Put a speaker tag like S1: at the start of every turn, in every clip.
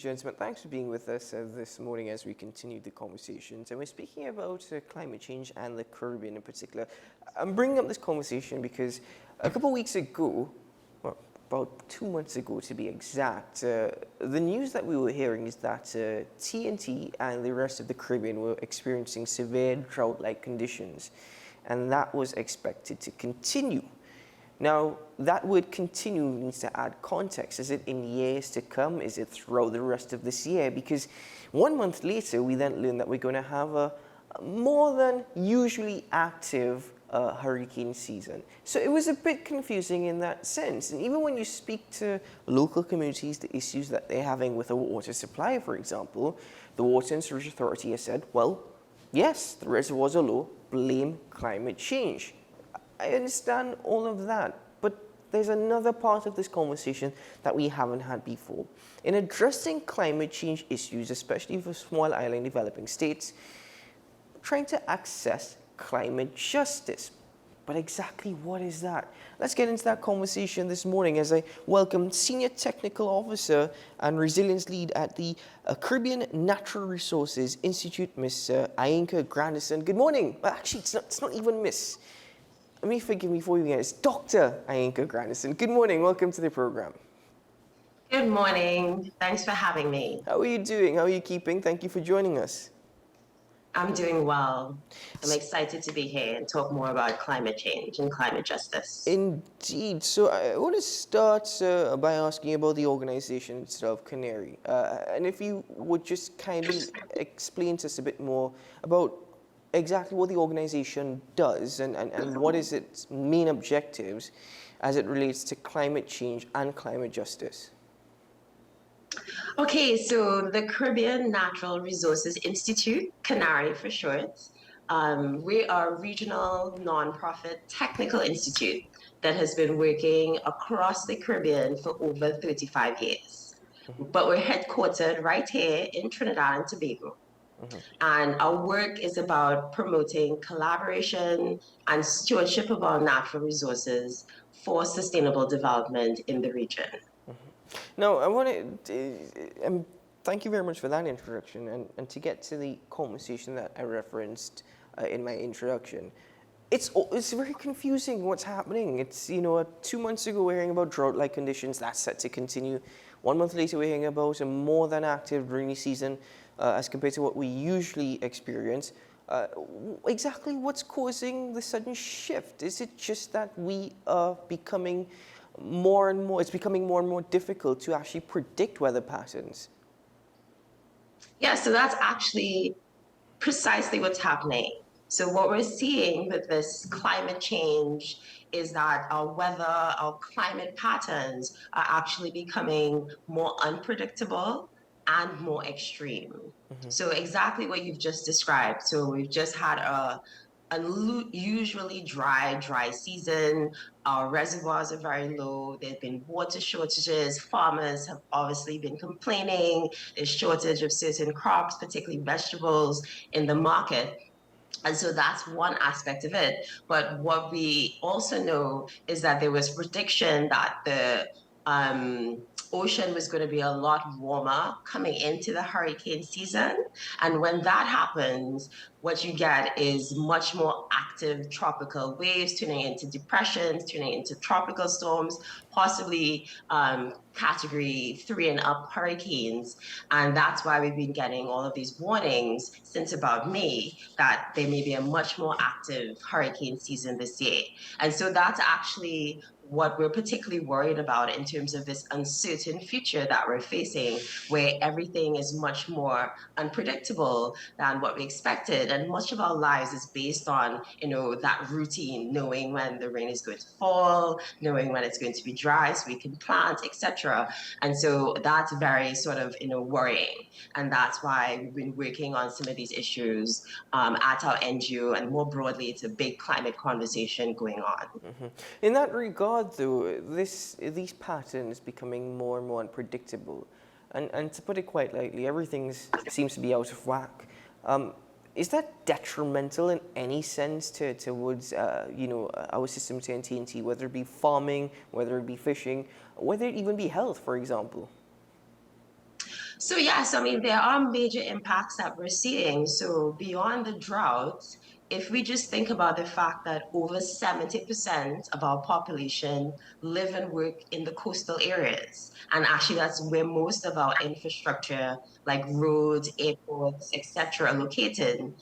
S1: gentlemen, thanks for being with us this morning as we continue the conversations. And we're speaking about climate change and the Caribbean in particular. I'm bringing up this conversation because a couple of weeks ago, well, about 2 months ago to be exact, the news that we were hearing is that TNT and the rest of the Caribbean were experiencing severe drought-like conditions, and that was expected to continue. Now, that word continue needs to add context. Is it in years to come? Is it throughout the rest of this year? Because 1 month later, we then learned that we're going to have a more than usually active hurricane season. So it was a bit confusing in that sense. And even when you speak to local communities, the issues that they're having with a water supply, for example, the Water and Sewerage Authority has said, well, yes, the reservoirs are low, blame climate change. I understand all of that, but there's another part of this conversation that we haven't had before. In addressing climate change issues, especially for small island developing states, trying to access climate justice. But exactly what is that? Let's get into that conversation this morning as I welcome Senior Technical Officer and Resilience Lead at the Caribbean Natural Resources Institute, Ms. Ainka Granderson. Good morning. Well, actually, it's not even Miss. Let me forgive me before we begin. It's Dr. Ainka Granderson. Good morning. Welcome to the program.
S2: Good morning. Thanks for having me.
S1: How are you doing? How are you keeping? Thank you for joining us.
S2: I'm doing well. I'm excited to be here and talk more about climate change and climate justice.
S1: Indeed. So I want to start by asking about the organization itself, CANARI. And if you would just kindly explain to us a bit more about exactly what the organization does and what is its main objectives as it relates to climate change and climate justice.
S2: Okay, so the Caribbean Natural Resources Institute, CANARI for short, we are a regional nonprofit technical institute that has been working across the Caribbean for over 35 years. But we're headquartered right here in Trinidad and Tobago. And our work is about promoting collaboration and stewardship of our natural resources for sustainable development in the region.
S1: Now, I want to thank you very much for that introduction. And to get to the conversation that I referenced in my introduction, it's very confusing what's happening. It's, 2 months ago we're hearing about drought-like conditions. That's set to continue. 1 month later we're hearing about a more than active rainy season as compared to what we usually experience. Exactly what's causing the sudden shift? Is it just that we are becoming it's becoming more and more difficult to actually predict weather patterns?
S2: Yeah, so that's actually precisely what's happening. So what we're seeing with this climate change is that our weather, our climate patterns are actually becoming more unpredictable and more extreme. So exactly what you've just described. So we've just had a unusually dry season. Our reservoirs are very low. There have been water shortages. Farmers have obviously been complaining. There's shortage of certain crops, particularly vegetables, in the market. And so that's one aspect of it. But what we also know is that there was prediction that the ocean was going to be a lot warmer coming into the hurricane season. And when that happens, what you get is much more active tropical waves turning into depressions, turning into tropical storms, possibly category 3 and up hurricanes. And that's why we've been getting all of these warnings since about May that there may be a much more active hurricane season this year. And so that's actually what we're particularly worried about in terms of this uncertain future that we're facing, where everything is much more unpredictable than what we expected. And much of our lives is based on, that routine, knowing when the rain is going to fall, knowing when it's going to be dry so we can plant, etc. And so that's very sort of, worrying. And that's why we've been working on some of these issues at our NGO, and more broadly, it's a big climate conversation going on.
S1: In that regard, though, these patterns becoming more and more unpredictable, and to put it quite lightly, everything seems to be out of whack. Is that detrimental in any sense towards our system to TNT, whether it be farming, whether it be fishing, whether it even be health, for example?
S2: So yes, I mean, there are major impacts that we're seeing. So beyond the drought, if we just think about the fact that over 70% of our population live and work in the coastal areas, and actually that's where most of our infrastructure, like roads, airports, etc., are located.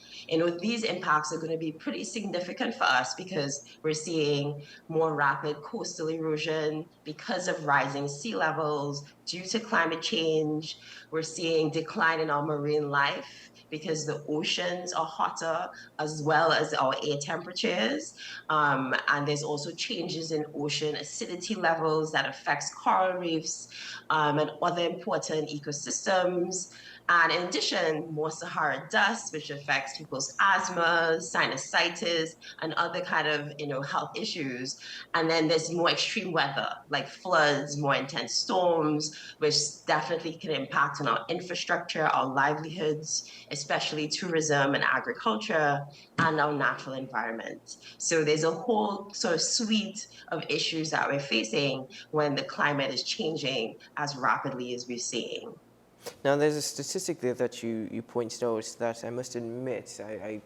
S2: These impacts are going to be pretty significant for us because we're seeing more rapid coastal erosion because of rising sea levels due to climate change. We're seeing decline in our marine life because the oceans are hotter as well as our air temperatures. And there's also changes in ocean acidity levels that affects coral reefs and other important ecosystems. And in addition, more Sahara dust, which affects people's asthma, sinusitis, and other kind of health issues. And then there's more extreme weather, like floods, more intense storms, which definitely can impact on our infrastructure, our livelihoods, especially tourism and agriculture, and our natural environment. So there's a whole sort of suite of issues that we're facing when the climate is changing as rapidly as we're seeing.
S1: Now, there's a statistic there that you pointed out that I must admit I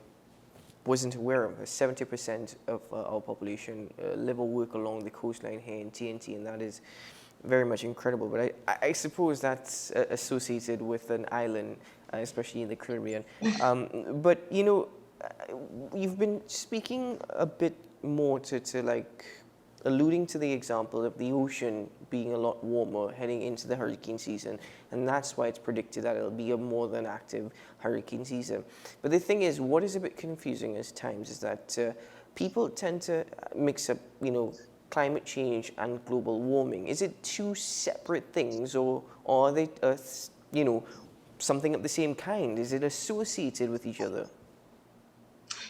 S1: wasn't aware of. 70% of our population live or work along the coastline here in TNT, and that is very much incredible. But I suppose that's associated with an island, especially in the Caribbean. But, you've been speaking a bit more to like alluding to the example of the ocean being a lot warmer heading into the hurricane season, and that's why it's predicted that it'll be a more than active hurricane season. But the thing is, what is a bit confusing at times is that people tend to mix up, climate change and global warming. Is it two separate things, or are they, something of the same kind? Is it associated with each other?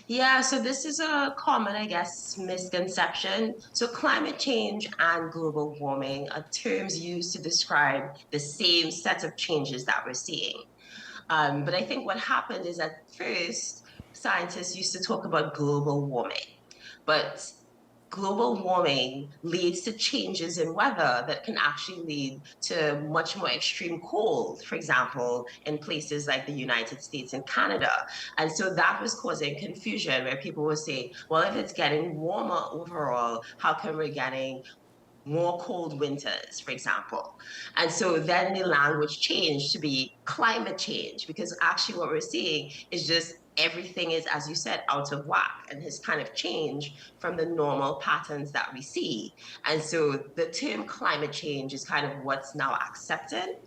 S2: Yeah, so this is a common, I guess, misconception. So climate change and global warming are terms used to describe the same set of changes that we're seeing. But I think what happened is at first, scientists used to talk about global warming, but global warming leads to changes in weather that can actually lead to much more extreme cold, for example, in places like the United States and Canada. And so that was causing confusion where people would say, well, if it's getting warmer overall, how come we're getting more cold winters, for example. And so then the language changed to be climate change, because actually what we're seeing is just everything is, as you said, out of whack and has kind of changed from the normal patterns that we see. And so the term climate change is kind of what's now accepted.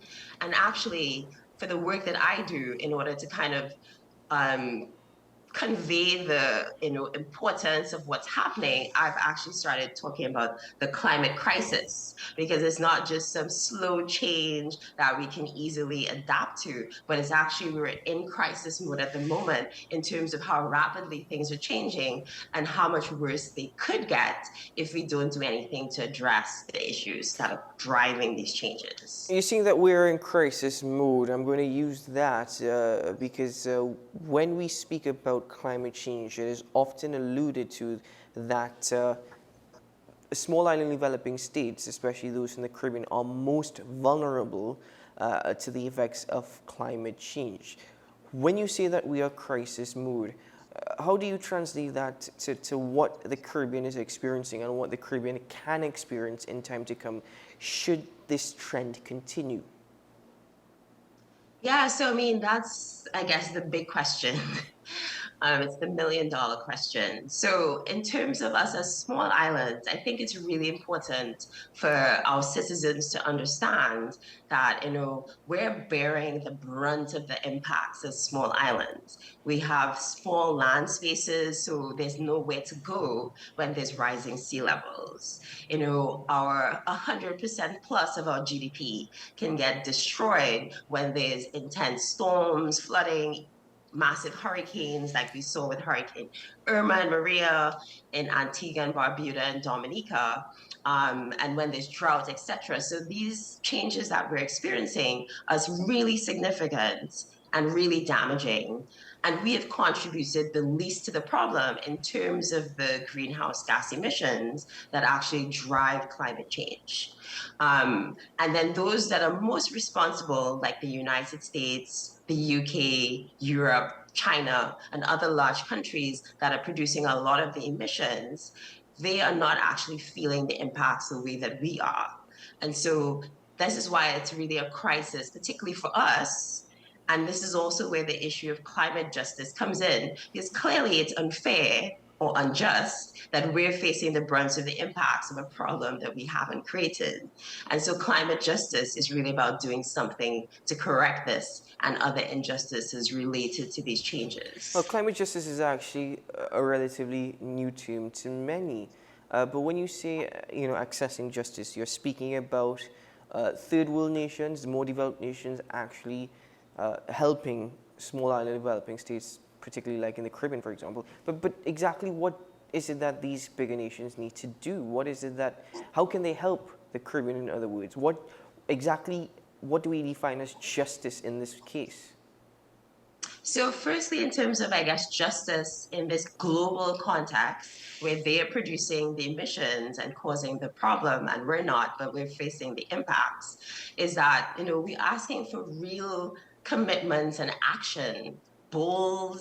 S2: And actually, for the work that I do, in order to kind of um, convey the importance of what's happening, I've actually started talking about the climate crisis, because it's not just some slow change that we can easily adapt to, but it's actually we're in crisis mode at the moment in terms of how rapidly things are changing and how much worse they could get if we don't do anything to address the issues that are driving these changes.
S1: You're saying that we're in crisis mode. I'm going to use that because when we speak about climate change, it is often alluded to that small island developing states, especially those in the Caribbean, are most vulnerable to the effects of climate change. When you say that we are crisis mode, how do you translate that to what the Caribbean is experiencing and what the Caribbean can experience in time to come should this trend continue?
S2: Yeah, so I mean, that's, I guess, the big question. It's the $1 million question. So, in terms of us as small islands, I think it's really important for our citizens to understand that, we're bearing the brunt of the impacts as small islands. We have small land spaces, so there's nowhere to go when there's rising sea levels. Our 100% plus of our GDP can get destroyed when there's intense storms, flooding, massive hurricanes like we saw with Hurricane Irma and Maria in Antigua and Barbuda and Dominica, and when there's drought, etc. So these changes that we're experiencing are really significant and really damaging. And we have contributed the least to the problem in terms of the greenhouse gas emissions that actually drive climate change. And then those that are most responsible, like the United States, the UK, Europe, China, and other large countries that are producing a lot of the emissions, they are not actually feeling the impacts the way that we are. And so this is why it's really a crisis, particularly for us. And this is also where the issue of climate justice comes in, because clearly it's unfair or unjust that we're facing the brunt of the impacts of a problem that we haven't created. And so climate justice is really about doing something to correct this and other injustices related to these
S1: Well,
S2: changes.
S1: climate justice is actually a relatively new term to many. But when you say, accessing justice, you're speaking about third world nations, more developed nations actually helping small island developing states, particularly like in the Caribbean, for example. But exactly what is it that these bigger nations need to do? What is it that, how can they help the Caribbean, in other words? What do we define as justice in this case?
S2: So, firstly, in terms of, I guess, justice in this global context where they're producing the emissions and causing the problem, and we're not, but we're facing the impacts, is that, we're asking for real commitments and action, bold,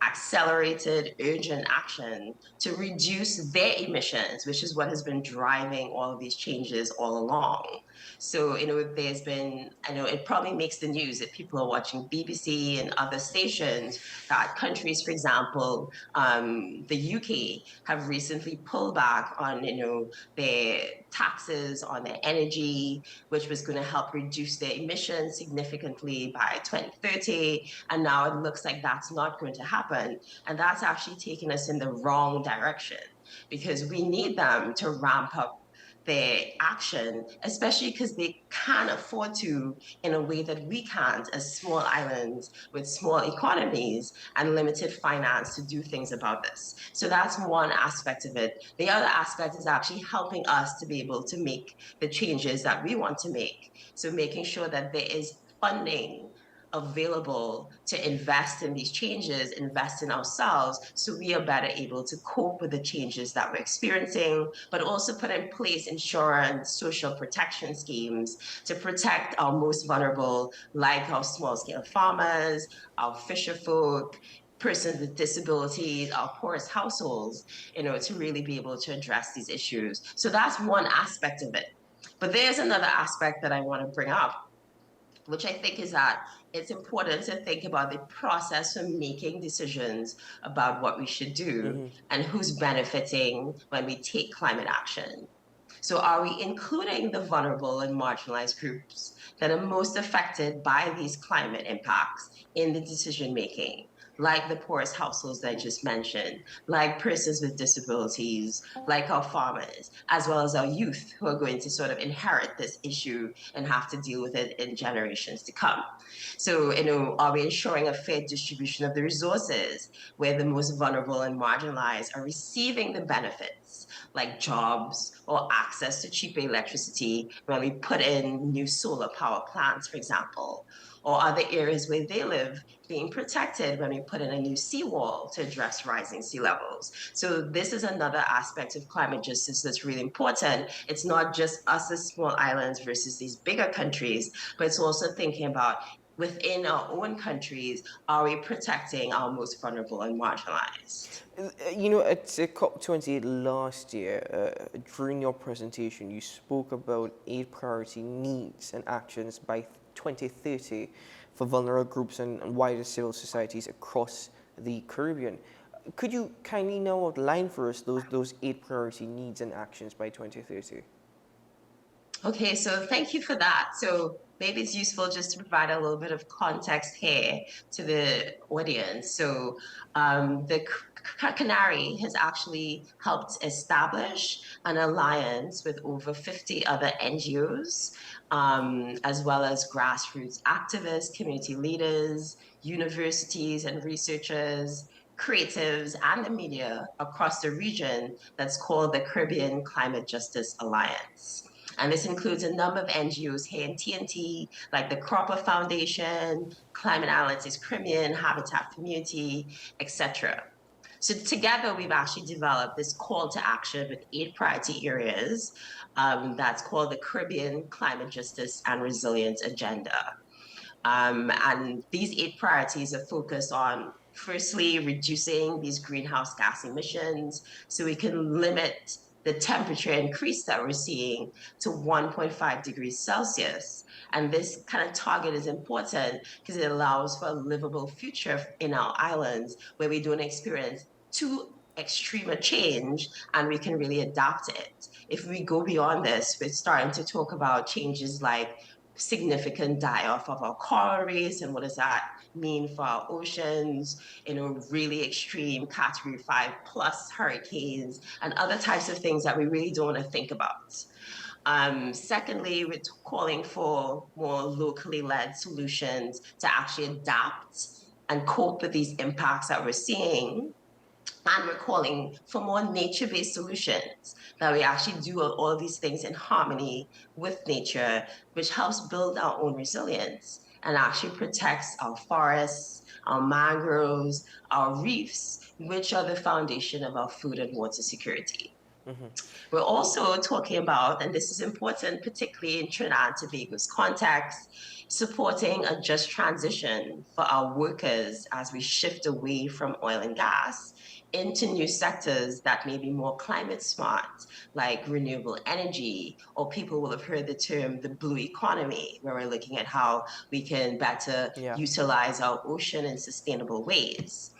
S2: accelerated, urgent action to reduce their emissions, which is what has been driving all of these changes all along. So, there's been, I know it probably makes the news that people are watching BBC and other stations, that countries, for example, the UK have recently pulled back on, their taxes on their energy, which was going to help reduce their emissions significantly by 2030. And now it looks like that's not going to happen. And that's actually taking us in the wrong direction because we need them to ramp up their action, especially because they can't afford to in a way that we can't as small islands with small economies and limited finance to do things about this. So that's one aspect of it. The other aspect is actually helping us to be able to make the changes that we want to make. So making sure that there is funding available to invest in these changes, invest in ourselves, so we are better able to cope with the changes that we're experiencing, but also put in place insurance, social protection schemes to protect our most vulnerable, like our small scale farmers, our fisher folk, persons with disabilities, our poorest households, to really be able to address these issues. So that's one aspect of it. But there's another aspect that I want to bring up, which I think is that it's important to think about the process of making decisions about what we should do
S1: Mm-hmm.
S2: and who's benefiting when we take climate action. So, are we including the vulnerable and marginalized groups that are most affected by these climate impacts in the decision making? Like the poorest households that I just mentioned, like persons with disabilities, like our farmers, as well as our youth who are going to sort of inherit this issue and have to deal with it in generations to come. So, are we ensuring a fair distribution of the resources where the most vulnerable and marginalized are receiving the benefits, like jobs or access to cheaper electricity when we put in new solar power plants, for example? Or are the areas where they live being protected when we put in a new seawall to address rising sea levels? So this is another aspect of climate justice that's really important. It's not just us as small islands versus these bigger countries, but it's also thinking about within our own countries, are we protecting our most vulnerable and marginalized?
S1: At COP28 last year, during your presentation, you spoke about 8 priority needs and actions by 2030 for vulnerable groups and wider civil societies across the Caribbean. Could you kindly now outline for us those 8 priority needs and actions by 2030?
S2: Okay, so thank you for that. So maybe it's useful just to provide a little bit of context here to the audience. So the CANARI has actually helped establish an alliance with over 50 other NGOs, as well as grassroots activists, community leaders, universities and researchers, creatives, and the media across the region that's called the Caribbean Climate Justice Alliance. And this includes a number of NGOs here in TNT, like the Cropper Foundation, Climate Analytics Caribbean, Habitat Community, etc. So together, we've actually developed this call to action with 8 priority areas that's called the Caribbean Climate Justice and Resilience Agenda. And these 8 priorities are focused on, firstly, reducing these greenhouse gas emissions so we can limit the temperature increase that we're seeing to 1.5 degrees Celsius. And this kind of target is important because it allows for a livable future in our islands where we don't experience too extreme a change and we can really adapt it. If we go beyond this, we're starting to talk about changes like significant die-off of our coral reefs, and what does that mean for our oceans, really extreme category 5 plus hurricanes and other types of things that we really don't want to think about. Secondly, we're calling for more locally led solutions to actually adapt and cope with these impacts that we're seeing. And we're calling for more nature-based solutions that we actually do all of these things in harmony with nature, which helps build our own resilience and actually protects our forests, our mangroves, our reefs, which are the foundation of our food and water security. We're also talking about, and this is important, particularly in Trinidad and Tobago's context, supporting a just transition for our workers as we shift away from oil and gas into new sectors that may be more climate smart, like renewable energy, or people will have heard the term the blue economy, where we're looking at how we can better utilize our ocean in sustainable ways.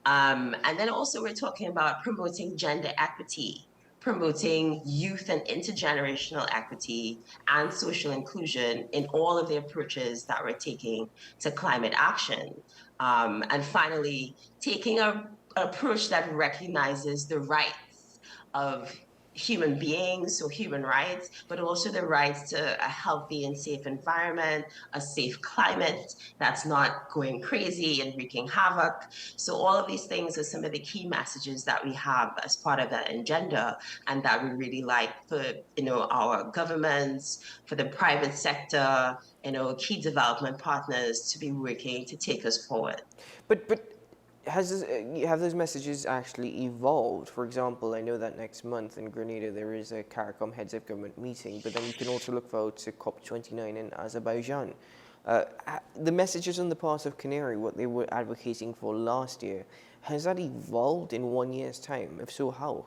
S2: And then also we're talking about promoting gender equity, promoting youth and intergenerational equity and social inclusion in all of the approaches that we're taking to climate action. And finally, taking an approach that recognizes the rights of human beings, so human rights, but also the rights to a healthy and safe environment, a safe climate that's not going crazy and wreaking havoc. So all of these things are some of the key messages that we have as part of that agenda, and that we really like for our governments, for the private sector, key development partners to be working to take us forward.
S1: But have those messages actually evolved? For example, I know that next month in Grenada there is a CARICOM Heads of Government meeting, but then you can also look forward to COP29 in Azerbaijan. The messages on the part of CANARI, what they were advocating for last year, has that evolved in 1 year's time? If so, how?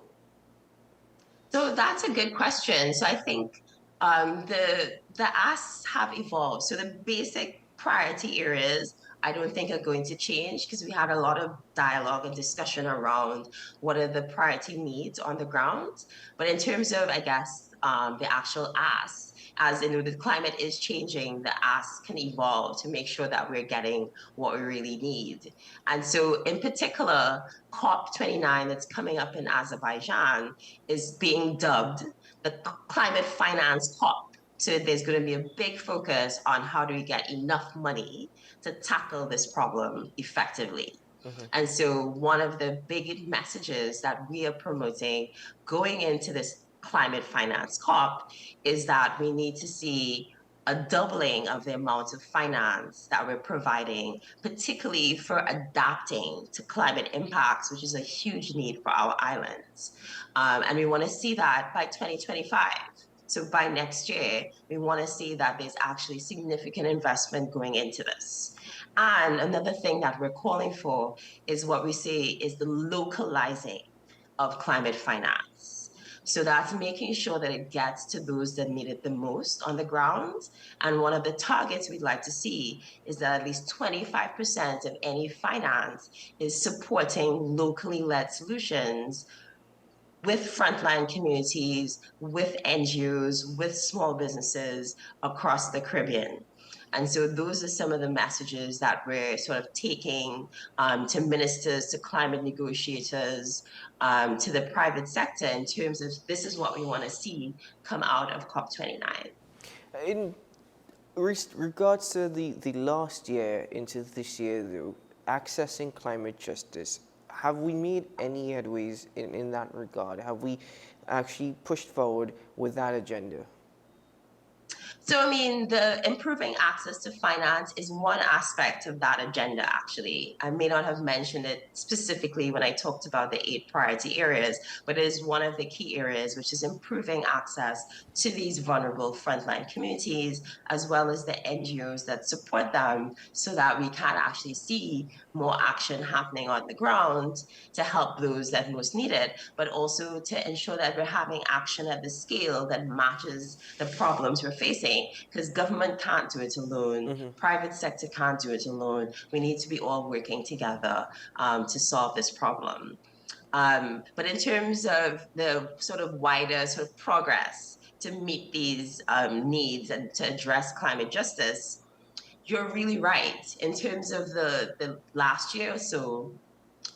S2: So that's a good question. So I think the asks have evolved. So the basic priority areas I don't think are going to change because we had a lot of dialogue and discussion around what are the priority needs on the ground. But in terms of, I guess, the actual asks, as the climate is changing, the asks can evolve to make sure that we're getting what we really need. And so in particular, COP29 that's coming up in Azerbaijan is being dubbed the Climate Finance COP. So there's going to be a big focus on how do we get enough money to tackle this problem effectively. And so one of the big messages that we are promoting going into this climate finance COP is that we need to see a doubling of the amount of finance that we're providing, particularly for adapting to climate impacts, which is a huge need for our islands. And we want to see that by 2025. So by next year, we want to see that there's actually significant investment going into this. And another thing that we're calling for is what we say is the localizing of climate finance. So that's making sure that it gets to those that need it the most on the ground. And one of the targets we'd like to see is that at least 25% of any finance is supporting locally led solutions with frontline communities, with NGOs, with small businesses across the Caribbean. And so those are some of the messages that we're sort of taking to ministers, to climate negotiators, to the private sector in terms of this is what we want to see come out of COP29.
S1: In regards to the last year into this year, though, accessing climate justice, have we made any headways in that regard? Have we actually pushed forward with that agenda?
S2: So, I mean, the improving access to finance is one aspect of that agenda, actually. I may not have mentioned it specifically when I talked about the 8 priority areas, but it is one of the key areas, which is improving access to these vulnerable frontline communities, as well as the NGOs that support them, so that we can actually see more action happening on the ground to help those that most need it, but also to ensure that we're having action at the scale that matches the problems we're facing, because government can't do it alone, private sector can't do it alone. We need to be all working together to solve this problem. But in terms of the sort of wider sort of progress to meet these needs and to address climate justice, you're really right. In terms of the last year or so,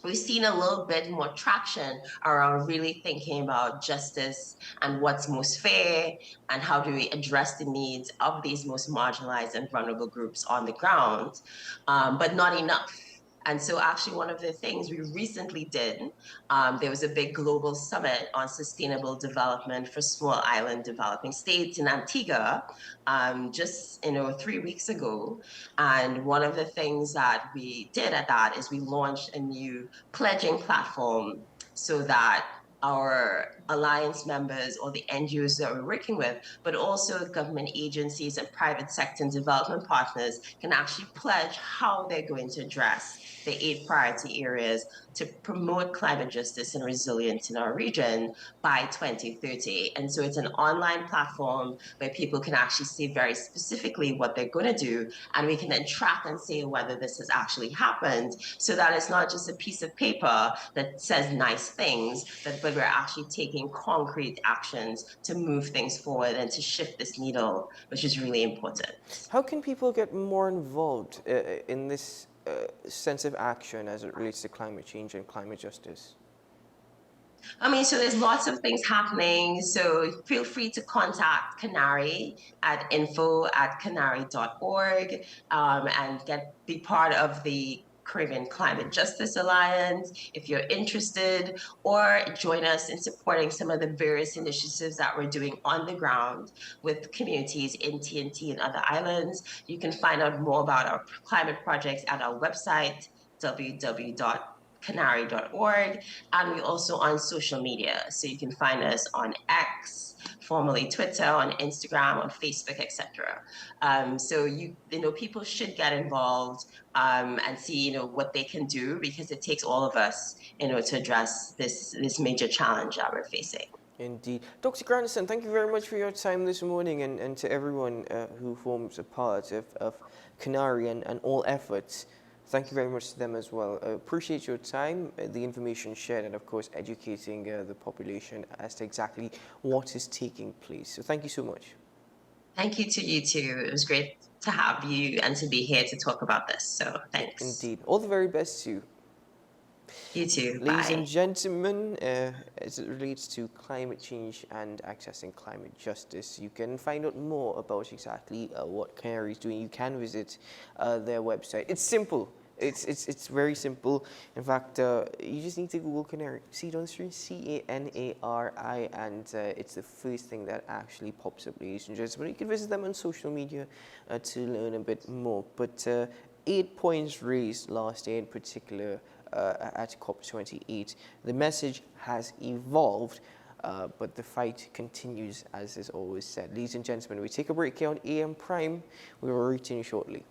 S2: we've seen a little bit more traction around really thinking about justice and what's most fair and how do we address the needs of these most marginalized and vulnerable groups on the ground, but not enough. And so, actually, one of the things we recently did, there was a big global summit on sustainable development for small island developing states in Antigua, just 3 weeks ago. And one of the things that we did at that is we launched a new pledging platform so that our alliance members or the NGOs that we're working with, but also government agencies and private sector and development partners can actually pledge how they're going to address the 8 priority areas to promote climate justice and resilience in our region by 2030. And so it's an online platform where people can actually see very specifically what they're going to do, and we can then track and see whether this has actually happened, so that it's not just a piece of paper that says nice things, but we're actually taking concrete actions to move things forward and to shift this needle, which is really important.
S1: How can people get more involved in this sense of action as it relates to climate change and climate justice?
S2: I mean, so there's lots of things happening. So feel free to contact CANARI at info@canari.org, and be part of the Caribbean Climate Justice Alliance if you're interested, or join us in supporting some of the various initiatives that we're doing on the ground with communities in TNT and other islands. You can find out more about our climate projects at our website, www.canari.org, and we're also on social media. So you can find us on X, formerly Twitter, on Instagram, on Facebook, etc. So people should get involved and see what they can do, because it takes all of us to address this major challenge that we're facing.
S1: Indeed. Dr. Granderson, thank you very much for your time this morning, and to everyone who forms a part of CANARI and all efforts. Thank you very much to them as well. Appreciate your time, the information shared, and of course educating the population as to exactly what is taking place. So thank you so much.
S2: Thank you to you too. It was great to have you and to be here to talk about this. So thanks.
S1: Indeed. All the very best to you.
S2: You too.
S1: Ladies
S2: Bye.
S1: and gentlemen, as it relates to climate change and accessing climate justice, you can find out more about exactly what CANARI is doing. You can visit their website. It's simple. It's very simple. In fact, you just need to Google CANARI. See it on the screen? CANARI, and it's the first thing that actually pops up, ladies and gentlemen. You can visit them on social media to learn a bit more. But 8 points raised last year in particular at COP28. The message has evolved, but the fight continues, as is always said. Ladies and gentlemen, we take a break here on AM Prime. We will return shortly.